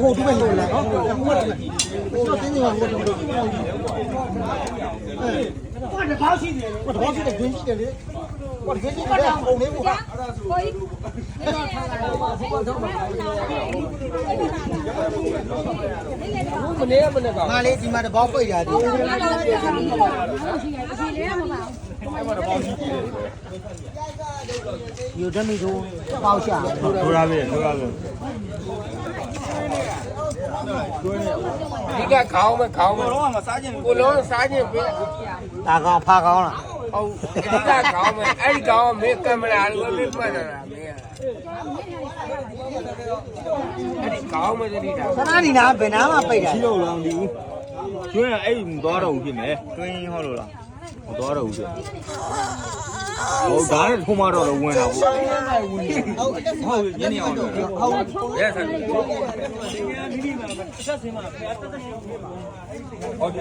ဟိုတူပဲလို့လားဟုတ်တယ်ဟိုတင်းနေမှာဟိုတူဘာတဘောရှိတယ်ဘာတဘောရှိတယ်ဂင်းရှိတယ်လေဘာဂင်းရှိတယ်ပုံလေးကိုဟာကိုကြီးငါလေးဒီမှာတဘောပိတ်တာဒီယူတယ်မီတို့ပေါရှာထိုးရပြီဒီကခေါင်းမခေါင်းမလုံးဝစားခြင်းကိုလုံးစားခြင်းပဲဒါကောင်ဖာကောင်လားဟုတ်ဒီကခေါင်းမအဲ့ဒီခေါင်းမင်းကင်မရာလိုလေးပတ်တာမင်းအဲ့ဒီခေါင်းမတတိတာခဏဒီနာဘယ်နာမှပိတ်တာရှိတော့လောင်ဒီကျွင်းကအဲ့မသွားတော့ဘူးဖြစ်မယ်ကျွင်းဟုတ်လို့လားမသွားတော့ဘူးဖြစ်ဟုတ်ဒါနဲ့ထုံးမတော့လည်းဝင်တာပေါ့ဟုတ်ညနေအောင်ဟုတ်ရဲဆက်ဟုတ်